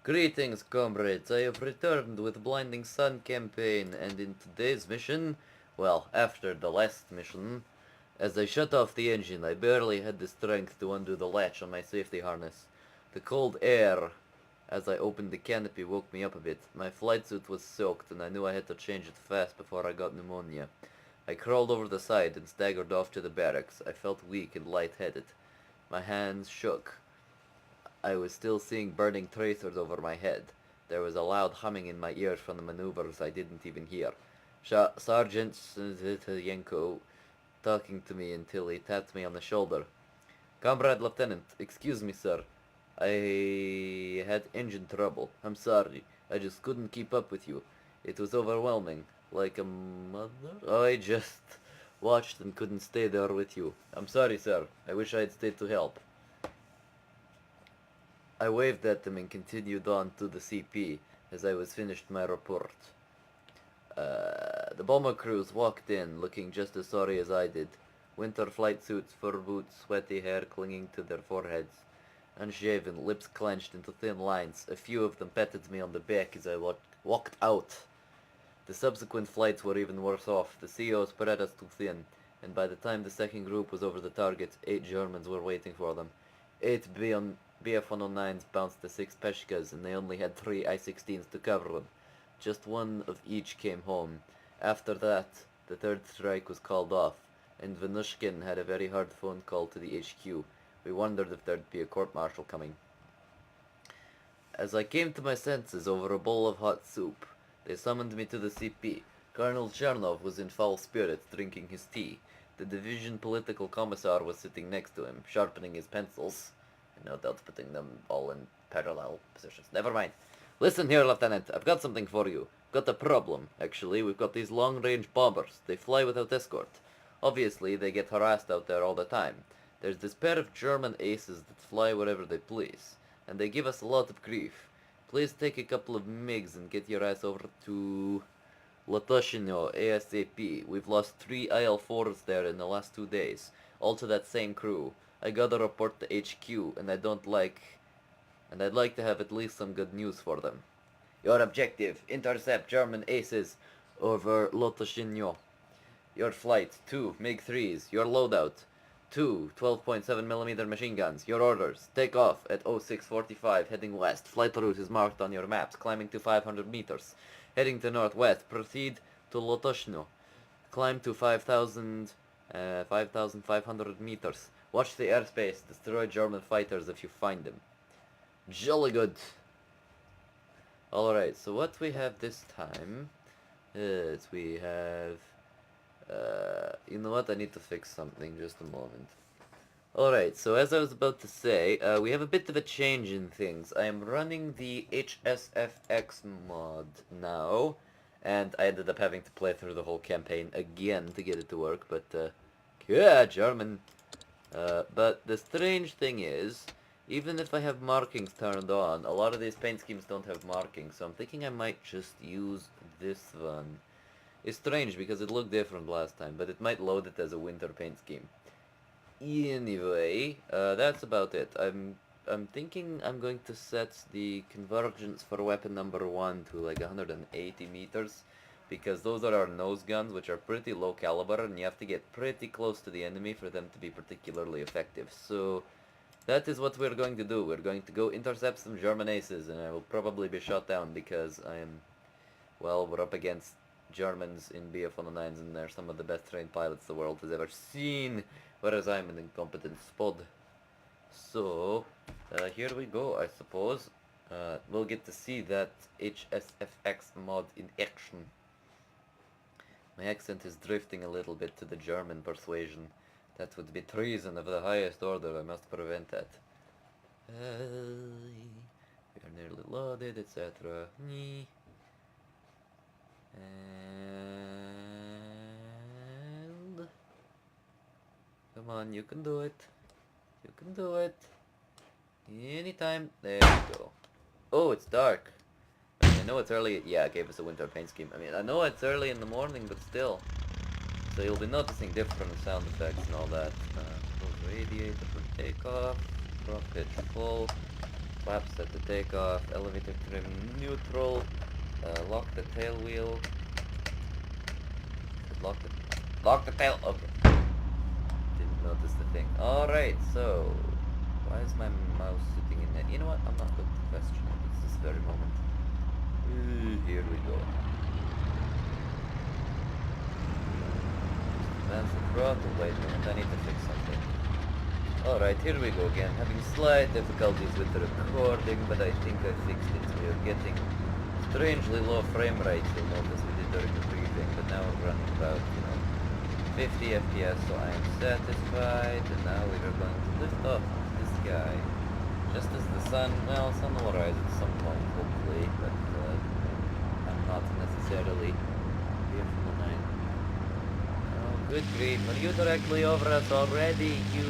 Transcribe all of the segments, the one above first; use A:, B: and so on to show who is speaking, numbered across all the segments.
A: Greetings, comrades. I have returned with Blinding Sun campaign, and in today's mission, well, after the last mission, as I shut off the engine, I barely had the strength to undo the latch on my safety harness. The cold air as I opened the canopy woke me up a bit. My flight suit was soaked, and I knew I had to change it fast before I got pneumonia. I crawled over the side and staggered off to the barracks. I felt weak and lightheaded. My hands shook. I was still seeing burning tracers over my head. There was a loud humming in my ears from the maneuvers I didn't even hear. Sergeant Yenko talking to me until he tapped me on the shoulder. Comrade Lieutenant, excuse me, sir. I had engine trouble. I'm sorry. I just couldn't keep up with you. It was overwhelming. Like a mother? I just watched and couldn't stay there with you. I'm sorry, sir. I wish I had stayed to help. I waved at them and continued on to the CP as I was finished my report. The bomber crews walked in, looking just as sorry as I did. Winter flight suits, fur boots, sweaty hair clinging to their foreheads. Unshaven, lips clenched into thin lines. A few of them patted me on the back as I walked out. The subsequent flights were even worse off. The CO spread us too thin, and by the time the second group was over the target, 8 Germans were waiting for them. 8 BF-109s bounced the 6 Peshkas, and they only had 3 I-16s to cover them. Just one of each came home. After that, the third strike was called off, and Venushkin had a very hard phone call to the HQ. We wondered if there'd be a court-martial coming. As I came to my senses over a bowl of hot soup, they summoned me to the CP. Colonel Chernov was in foul spirits, drinking his tea. The division political commissar was sitting next to him, sharpening his pencils, and no doubt putting them all in parallel positions. Never mind. Listen here, Lieutenant. I've got something for you. Got a problem, actually. We've got these long-range bombers. They fly without escort. Obviously, they get harassed out there all the time. There's this pair of German aces that fly wherever they please, and they give us a lot of grief. Please take a couple of MiGs and get your ass over to Latoshino ASAP. We've lost 3 IL-4s there in the last 2 days, all to that same crew. I got a report to HQ, and I'd like to have at least some good news for them. Your objective, intercept German aces over Latoshino. Your flight, 2 MiG-3s. Your loadout, 2 12.7mm machine guns. Your orders, take off at 0645, heading west. Flight route is marked on your maps, climbing to 500 meters. Heading to northwest, proceed to Lotoshno. Climb to 5,500 meters. Watch the airspace, destroy German fighters if you find them. Jolly good. Alright, so what we have this time is we have... you know what, I need to fix something, just a moment. Alright, so as I was about to say, we have a bit of a change in things. I am running the HSFX mod now, and I ended up having to play through the whole campaign again to get it to work, but, yeah, German. But the strange thing is, even if I have markings turned on, a lot of these paint schemes don't have markings, so I'm thinking I might just use this one. It's strange because it looked different last time, but it might load it as a winter paint scheme. Anyway, that's about it. I'm thinking I'm going to set the convergence for weapon number 1 to like 180 meters, because those are our nose guns, which are pretty low caliber, and you have to get pretty close to the enemy for them to be particularly effective. So that is what we're going to do. We're going to go intercept some German aces, and I will probably be shot down because well, we're up against Germans in BF-109s, and they're some of the best trained pilots the world has ever seen, whereas I'm an incompetent spod. So, here we go, I suppose. We'll get to see that HSFX mod in action. My accent is drifting a little bit to the German persuasion. That would be treason of the highest order. I must prevent that. We are nearly loaded, etc. And come on, you can do it. You can do it. Anytime. There you go. Oh, it's dark. I know it's early. Yeah, it gave us a winter paint scheme. I mean, I know it's early in the morning, but still. So you'll be noticing different sound effects and all that. Close radiator for takeoff. Drop pitch full. Flaps set to takeoff, elevator trim neutral, lock the tail wheel. Lock the tail, okay. Didn't notice the thing. Alright, so, why is my mouse sitting in there? You know what, I'm not going to question it at this very moment. Here we go. Advance the throttle, wait a minute, I need to fix something. Alright, here we go again, having slight difficulties with the recording, but I think I fixed it. We are getting strangely low frame rates, you'll notice we did during the briefing, but now we're running about, 50 FPS, so I am satisfied, and now we are going to lift off the sky. Just as the sun will rise at some point, hopefully, but I'm not necessarily here from the night. Oh, good grief, are you directly over us already, you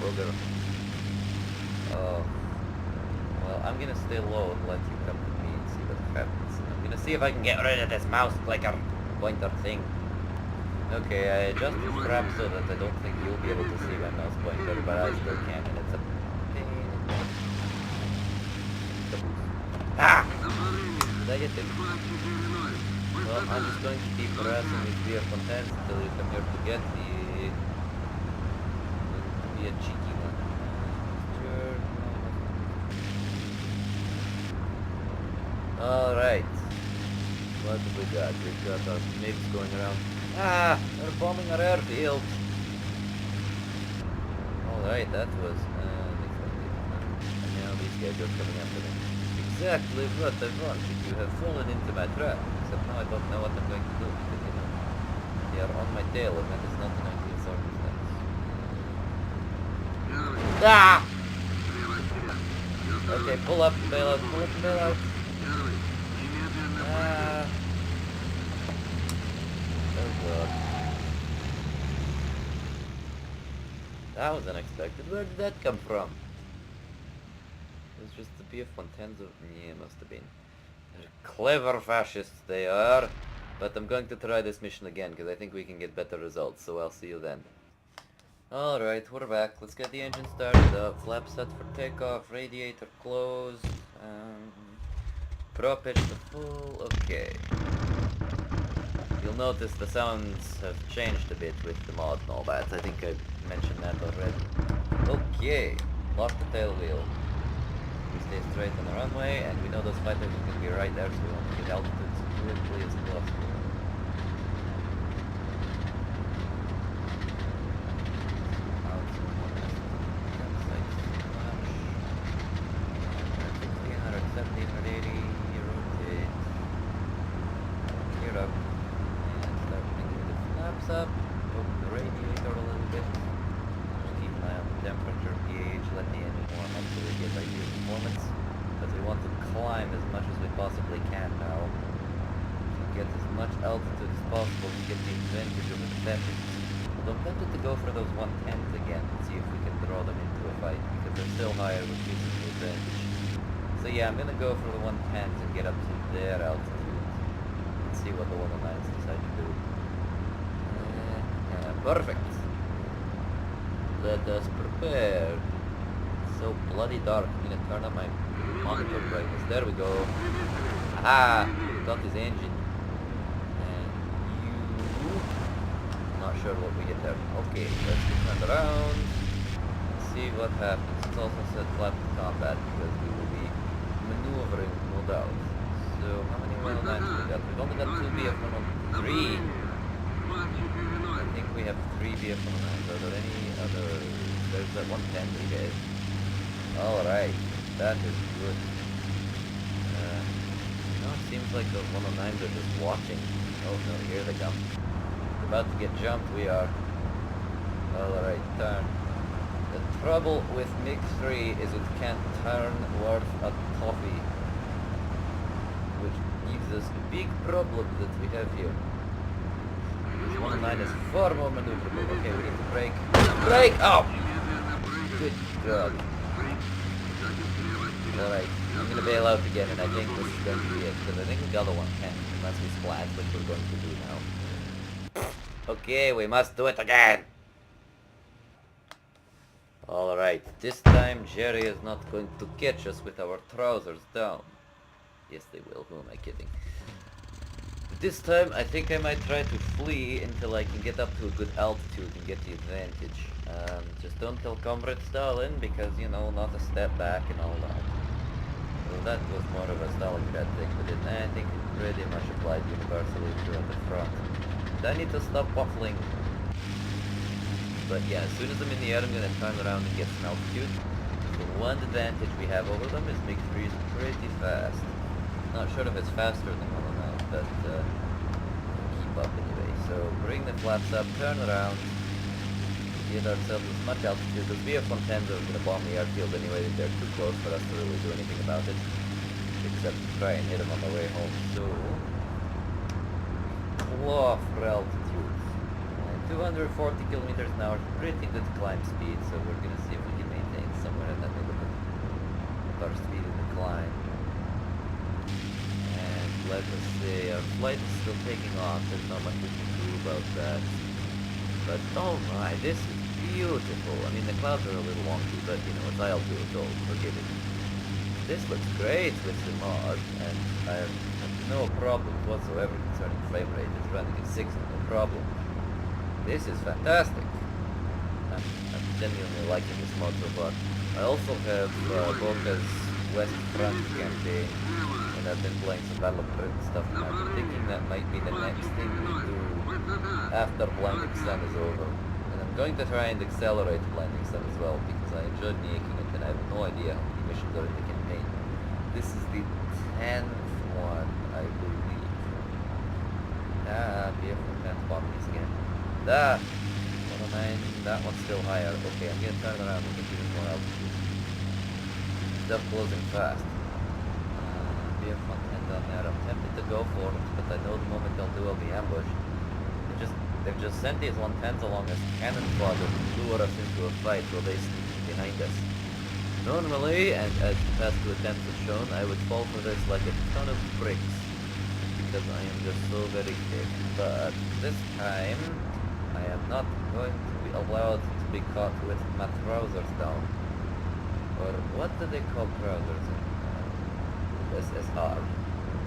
A: bugger? Oh, well, I'm gonna stay low and let you come to me and see what happens. I'm gonna see if I can get rid of this mouse clicker pointer thing. Okay, I adjusted the strap so that I don't think you'll be able to see my mouse pointer, but I still can, and it's a pain in the... Ah! Did I get it? Well, I'm just going to keep harassing these beer contents until you come here to get the... be a cheeky one. Sure. Alright. What have we got? We've got our MiGs going around. Ah! They're bombing our airfield! Alright, that was unexpected. And now these guys are coming after me. Exactly what I wanted. You have fallen into my trap. Except now I don't know what I'm going to do because, they are on my tail and that is not an ideal circumstance. Ah! Okay, pull up, bail out, pull up, bail out. Ah! Oh god. That was unexpected. Where did that come from? It was just the BF-110s of... Yeah, it must have been. They're clever fascists, they are. But I'm going to try this mission again, because I think we can get better results, so I'll see you then. Alright, we're back. Let's get the engine started up. Flap set for takeoff, radiator closed. Prop pitch to full. Okay. You'll notice the sounds have changed a bit with the mod and all that. I think I mentioned that already. Okay, lock the tail wheel. We stay straight on the runway, and we know those fighters are going to be right there, so we want to get altitude as quickly as possible. Up, open the radiator a little bit, just keep an eye on the temperature gauge, let the engine warm up so we get ideal performance, because we want to climb as much as we possibly can now, to get as much altitude as possible to get the advantage over the Peppies. Although I'm tempted to go for those 110s again and see if we can draw them into a fight, because they're still higher with decent advantage. So yeah, I'm gonna go for the 110s and get up to their altitude, and see what the 109s decide to do. Perfect. Let us prepare. It's so bloody dark. I'm gonna turn on my monitor brightness. There we go. Ah, got his engine. And you... Not sure what we get there. Okay, let's get turned around. Let's see what happens. It's also set flat to combat because we will be maneuvering, no doubt. So, how many 109s we got? We've only got 2 BF-103. I think we have 3 BF-109s. Are there any other... There's that 110 we get. Alright, that is good. It seems like those 109s are just watching. Oh no, here they come. We're about to get jumped, we are. Alright, turn. The trouble with MiG-3 is it can't turn worth a toffee. Which gives us a big problem that we have here. 109 is far more maneuverable. Okay, we need to brake. Brake! Oh! Good God. Alright, I'm gonna bail out again, and I think this is going to be it, because I think we got the 110, unless we splat, which we're going to do now. Okay, we must do it again! Alright, this time Jerry is not going to catch us with our trousers down. Yes, they will. Who am I kidding? But this time, I think I might try to flee until I can get up to a good altitude and get the advantage. Just don't tell Comrade Stalin, because, you know, not a step back and all that. Well, that was more of a Stalingrad thing, but I think it pretty much applied universally throughout the front. And I need to stop waffling. But yeah, as soon as I'm in the air, I'm gonna turn around and get some altitude. The one advantage we have over them is Mig 3 is pretty fast. Not sure if it's faster than 109, but keep up anyway. So bring the flaps up, turn around, get ourselves as much altitude. Those BF-110s are gonna bomb the airfield anyway. They're too close for us to really do anything about it, except try and hit them on the way home. So claw for altitude. 240 kilometers an hour, pretty good climb speed, so we're gonna see if we can maintain somewhere in that neighborhood with our speed of the climb. And let us say our flight is still taking off, there's not much we can do about that. But oh my, this is beautiful. I mean, the clouds are a little wonky, but you know, it's IL-2, it's all forgiving. This looks great with the mod, and I have no problems whatsoever concerning frame rate. It's running at 60, no problem. This is fantastic. I'm genuinely liking this mod so far. I also have Boca's West Front campaign, and I've been playing some Battle of Britain stuff, and I'm thinking that might be the next thing we do after Blinding Sun is over. And I'm going to try and accelerate Blinding Sun as well, because I enjoyed making it, and I have no idea how many missions are in the campaign. This is the 10th one, I believe. BF-110 bombings again. That 109, that one's still higher. Okay, I'm gonna turn around and get even more altitude. Stuff closing fast. BF-110 down there. I'm tempted to go for it, but I know the moment they'll do, I'll be ambushed. They've just sent these 110s along as cannon fodder to lure us into a fight while they sneak behind us. Normally, and as the past two attempts have shown, I would fall for this like a ton of bricks, because I am just so very quick. But this time, I am not going to be allowed to be caught with my trousers down. Or what do they call trousers in USSR?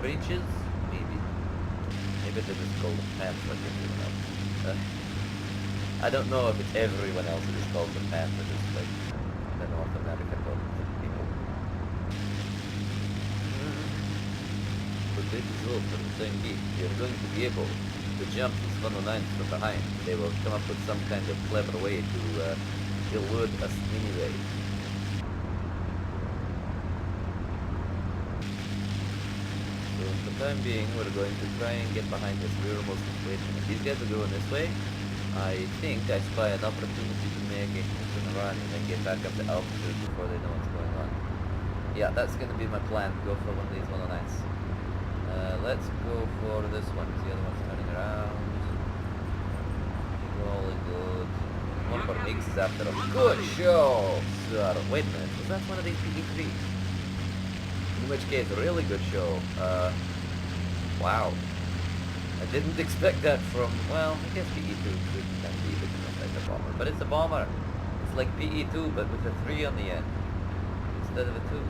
A: Breeches? Maybe. Maybe they just call them pants like everyone else. I don't know if it's everyone else who just calls them pants, or just like the North American people. But this is all for the same beat. You're going to be able to jump these 109s from behind. They will come up with some kind of clever way to elude us anyway. So for the time being, we're going to try and get behind this rearmost equation. If these guys are going this way, I think I spy an opportunity to make a run and then get back up to altitude before they know what's going on. Yeah, that's going to be my plan. Go for one of these 109s. Let's go for this one, because the other one's turning around. Rolling good. One for Mix is after a good show, sir. Wait a minute, was that one of these PE3s? In which case, really good show. Wow. I didn't expect that from, well, I guess PE2 could be like a bomber. But it's a bomber. It's like PE2, but with a 3 on the end, instead of a 2.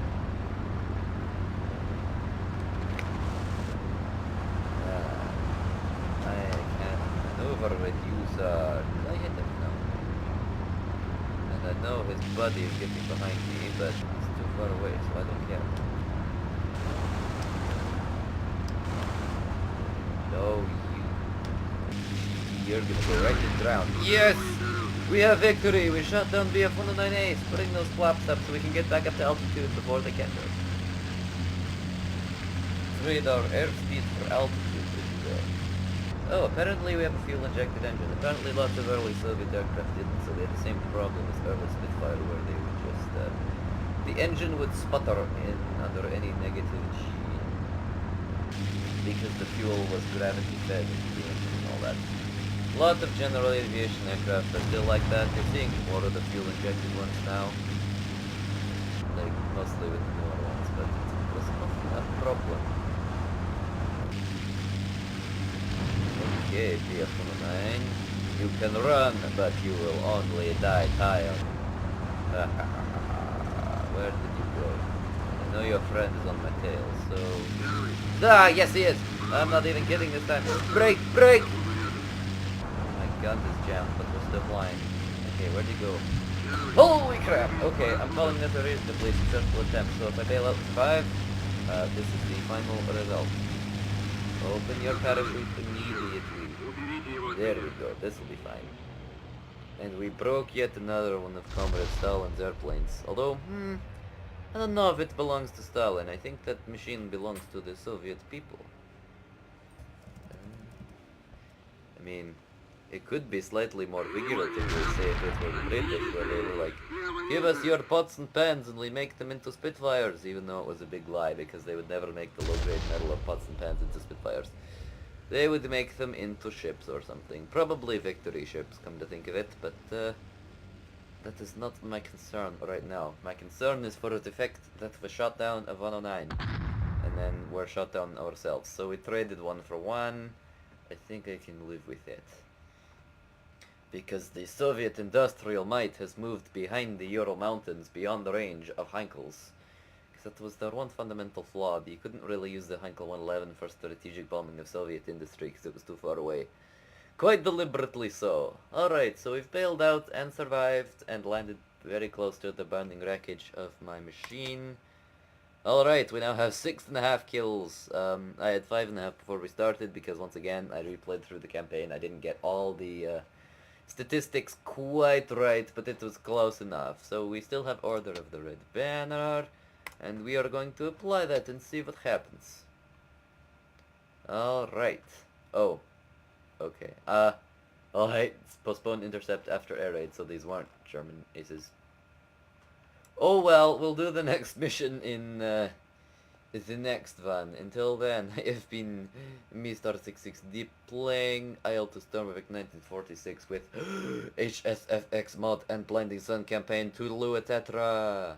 A: With user. Did I hit him? No. And I know his buddy is getting behind me, but it's too far away, so I don't care. No, you're gonna go right to the ground. Yes! We have victory! We shot down BF-109As. Putting those flaps up so we can get back up to altitude before they catch us. Trade our airspeed for altitude, which is oh, apparently we have a fuel-injected engine. Apparently lots of early Soviet aircraft didn't, so they had the same problem as early Spitfire, where they would just, the engine would sputter in under any negative G, because the fuel was gravity-fed into the engine and all that. Lots of general aviation aircraft are still like that. You're seeing more of the fuel-injected ones now, like mostly with the newer ones, but it was not a problem. Okay, BF-109, you can run, but you will only die tired. Where did you go? I know your friend is on my tail, so... Ah, yes he is! I'm not even kidding this time. Break! Break! My gun is jammed, but we're still flying. Okay, where'd you go? Holy crap! Okay, I'm calling this a reasonably successful attempt, so if I bail out and survive, this is the final result. Open your parachute immediately. There we go, this will be fine. And we broke yet another one of Comrade Stalin's airplanes. Although, I don't know if it belongs to Stalin. I think that machine belongs to the Soviet people. I mean, it could be slightly more figuratively say if it were the British, where they were like, give us your pots and pans and we make them into Spitfires, even though it was a big lie, because they would never make the low-grade metal of pots and pans into Spitfires. They would make them into ships or something. Probably victory ships, come to think of it, but that is not my concern right now. My concern is for the fact that we shot down a 109, and then we're shot down ourselves. So we traded one for one. I think I can live with it. Because the Soviet industrial might has moved behind the Ural Mountains beyond the range of Heinkel's. That was their one fundamental flaw. You couldn't really use the Heinkel 111 for strategic bombing of Soviet industry because it was too far away. Quite deliberately so. Alright, so we've bailed out and survived and landed very close to the burning wreckage of my machine. Alright, we now have 6.5 kills. I had 5.5 before we started because once again I replayed through the campaign. I didn't get all the statistics quite right, but it was close enough. So we still have Order of the Red Banner. And we are going to apply that and see what happens. Alright. Oh. Okay. Alright. Postpone intercept after air raid, so these weren't German aces. Oh well, we'll do the next mission in the next one. Until then, I have been Mr.66D playing IL-2 Sturmovik 1946 with HSFX mod and Blinding Sun campaign. Toodaloo, etc.